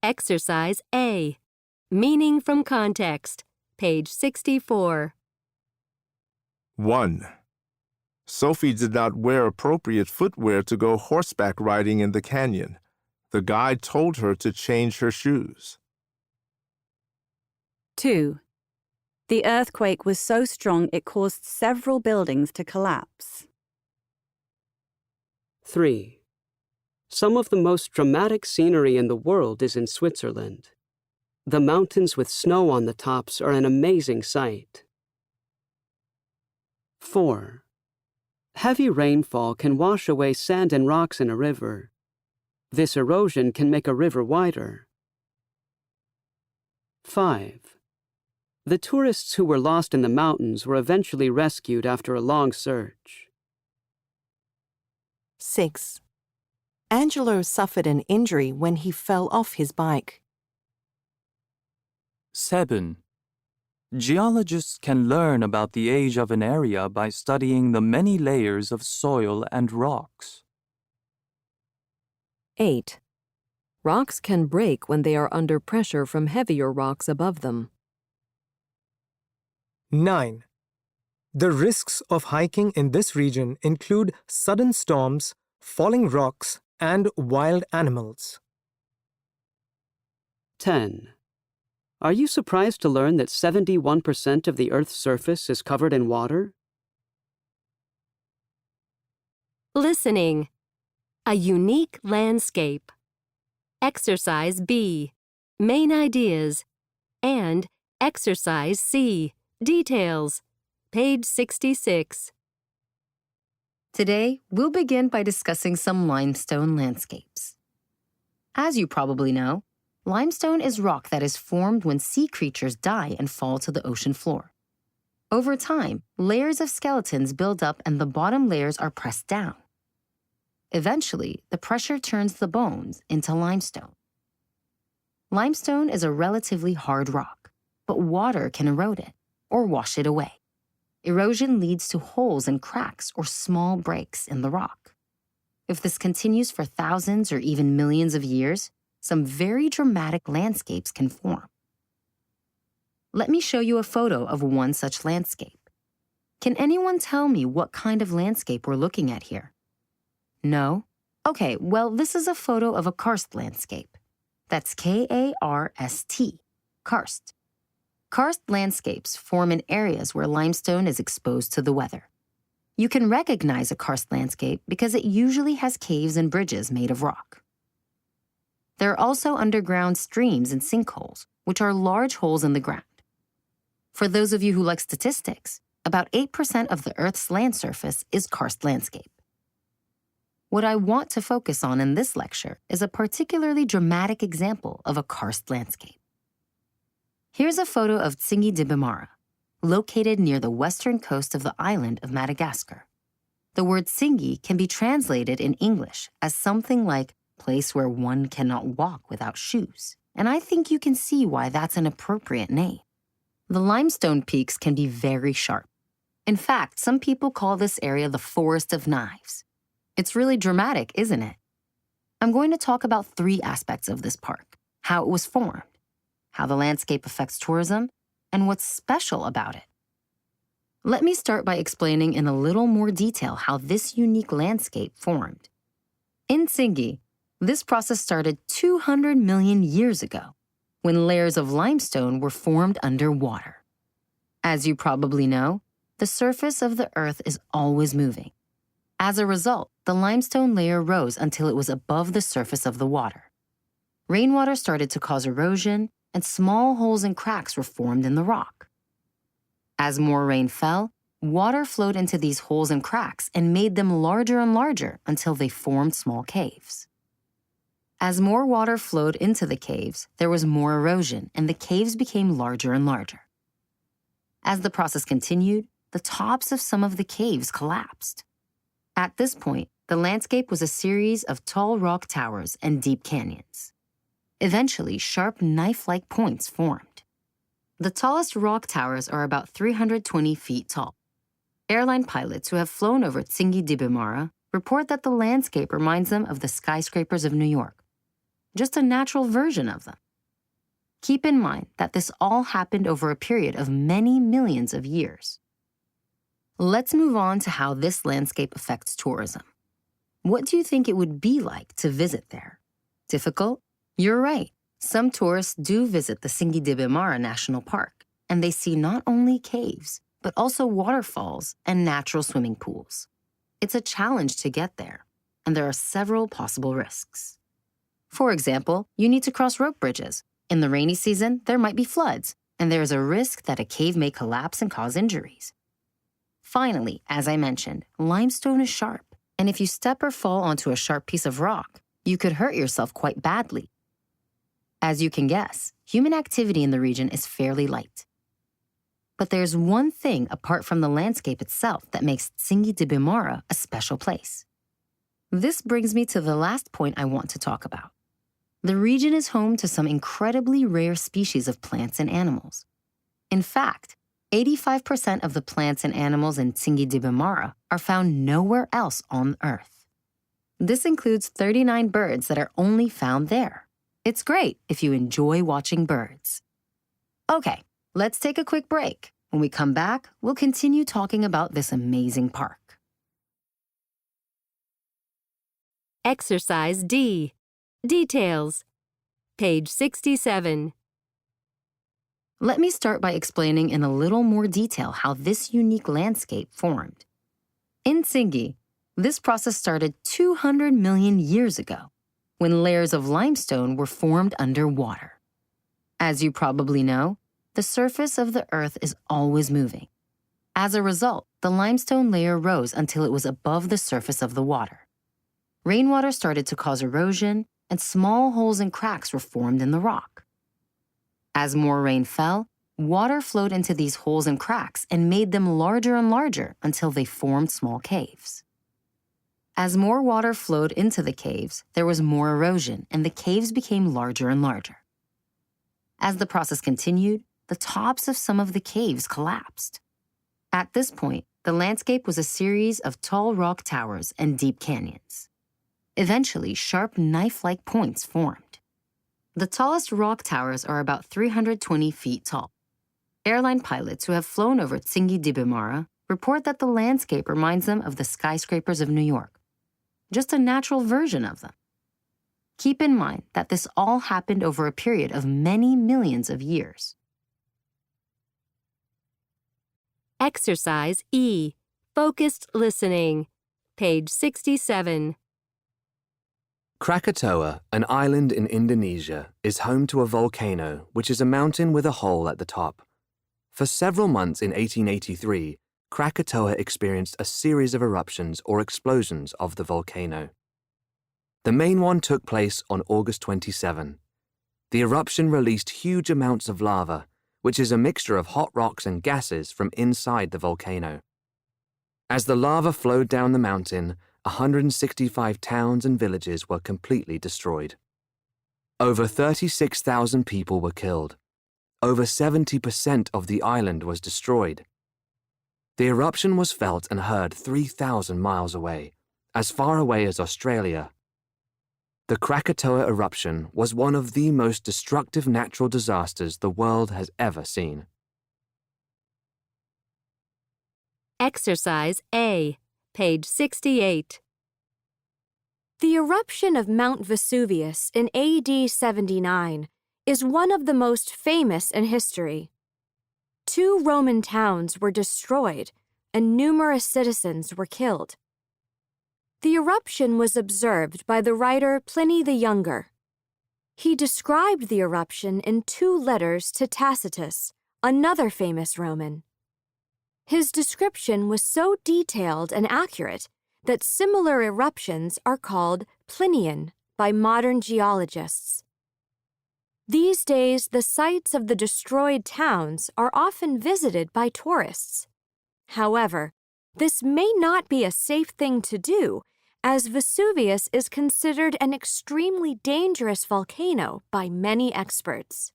Exercise A. Meaning from context. Page 64. 1. Sophie did not wear appropriate footwear to go horseback riding in the canyon. The guide told her to change her shoes. 2. The earthquake was so strong it caused several buildings to collapse. 3. Some of the most dramatic scenery in the world is in Switzerland. The mountains with snow on the tops are an amazing sight. 4. Heavy rainfall can wash away sand and rocks in a river. This erosion can make a river wider. 5. The tourists who were lost in the mountains were eventually rescued after a long search. 6. Angelo suffered an injury when he fell off his bike. 7. Geologists can learn about the age of an area by studying the many layers of soil and rocks. 8. Rocks can break when they are under pressure from heavier rocks above them. 9. The risks of hiking in this region include sudden storms, falling rocks, and wild animals. 10. Are you surprised to learn that 71% of the Earth's surface is covered in water? Listening. A unique landscape. Exercise B. Main ideas. And Exercise C. Details. Page 66. Today, we'll begin by discussing some limestone landscapes. As you probably know, limestone is rock that is formed when sea creatures die and fall to the ocean floor. Over time, layers of skeletons build up and the bottom layers are pressed down. Eventually, the pressure turns the bones into limestone. Limestone is a relatively hard rock, but water can erode it or wash it away. Erosion leads to holes and cracks or small breaks in the rock. If this continues for thousands or even millions of years, some very dramatic landscapes can form. Let me show you a photo of one such landscape. Can anyone tell me what kind of landscape we're looking at here? No? Okay, well, this is a photo of a karst landscape. That's K-A-R-S-T, karst. Karst landscapes form in areas where limestone is exposed to the weather. You can recognize a karst landscape because it usually has caves and bridges made of rock. There are also underground streams and sinkholes, which are large holes in the ground. For those of you who like statistics, about 8% of the Earth's land surface is karst landscape. What I want to focus on in this lecture is a particularly dramatic example of a karst landscape. Here's a photo of Tsingy de Bimara, located near the western coast of the island of Madagascar. The word Tsingy can be translated in English as something like place where one cannot walk without shoes, and I think you can see why that's an appropriate name. The limestone peaks can be very sharp. In fact, some people call this area the Forest of Knives. It's really dramatic, isn't it? I'm going to talk about 3 aspects of this park: how it was formed, how the landscape affects tourism, and what's special about it. Let me start by explaining in a little more detail how this unique landscape formed. In Tsingy, this process started 200 million years ago, when layers of limestone were formed underwater. As you probably know, the surface of the Earth is always moving. As a result, the limestone layer rose until it was above the surface of the water. Rainwater started to cause erosion, and small holes and cracks were formed in the rock. As more rain fell, water flowed into these holes and cracks and made them larger and larger until they formed small caves. As more water flowed into the caves, there was more erosion, and the caves became larger and larger. As the process continued, the tops of some of the caves collapsed. At this point, the landscape was a series of tall rock towers and deep canyons. Eventually, sharp knife-like points formed. The tallest rock towers are about 320 feet tall. Airline pilots who have flown over Tsingy de Bimara report that the landscape reminds them of the skyscrapers of New York. just a natural version of them. Keep in mind that this all happened over a period of many millions of years. Let's move on to how this landscape affects tourism. What do you think it would be like to visit there? Difficult? You're right. Some tourists do visit the Singidibimara National Park, and they see not only caves, but also waterfalls and natural swimming pools. It's a challenge to get there, and there are several possible risks. For example, you need to cross rope bridges. In the rainy season, there might be floods, and there is a risk that a cave may collapse and cause injuries. Finally, as I mentioned, limestone is sharp, and if you step or fall onto a sharp piece of rock, you could hurt yourself quite badly. As you can guess, human activity in the region is fairly light. But there's one thing apart from the landscape itself that makes Singidibimara a special place. This brings me to the last point I want to talk about. The region is home to some incredibly rare species of plants and animals. In fact, 85% of the plants and animals in Singidibimara are found nowhere else on Earth. This includes 39 birds that are only found there. It's great if you enjoy watching birds. Okay, let's take a quick break. When we come back, we'll continue talking about this amazing park. Exercise D. Details. Page 67. Let me start by explaining in a little more detail how this unique landscape formed. In Singi, this process started 200 million years ago, when layers of limestone were formed underwater. As you probably know, the surface of the Earth is always moving. As a result, the limestone layer rose until it was above the surface of the water. Rainwater started to cause erosion, and small holes and cracks were formed in the rock. As more rain fell, water flowed into these holes and cracks and made them larger and larger until they formed small caves. As more water flowed into the caves, there was more erosion, and the caves became larger and larger. As the process continued, the tops of some of the caves collapsed. At this point, the landscape was a series of tall rock towers and deep canyons. Eventually, sharp knife-like points formed. The tallest rock towers are about 320 feet tall. Airline pilots who have flown over Singidibimara report that the landscape reminds them of the skyscrapers of New York, just a natural version of them. Keep in mind that this all happened over a period of many millions of years. Exercise E. Focused listening. Page 67. Krakatoa, an island in Indonesia, is home to a volcano, which is a mountain with a hole at the top. For several months in 1883, Krakatoa experienced a series of eruptions or explosions of the volcano. The main one took place on August 27. The eruption released huge amounts of lava, which is a mixture of hot rocks and gases from inside the volcano. As the lava flowed down the mountain, 165 towns and villages were completely destroyed. Over 36,000 people were killed. Over 70% of the island was destroyed. The eruption was felt and heard 3,000 miles away, as far away as Australia. The Krakatoa eruption was one of the most destructive natural disasters the world has ever seen. Exercise A. Page 68. The eruption of Mount Vesuvius in AD 79 is one of the most famous in history. 2 Roman towns were destroyed and numerous citizens were killed. The eruption was observed by the writer Pliny the Younger. He described the eruption in 2 letters to Tacitus, another famous Roman. His description was so detailed and accurate that similar eruptions are called Plinian by modern geologists. These days, the sites of the destroyed towns are often visited by tourists. However, this may not be a safe thing to do, as Vesuvius is considered an extremely dangerous volcano by many experts.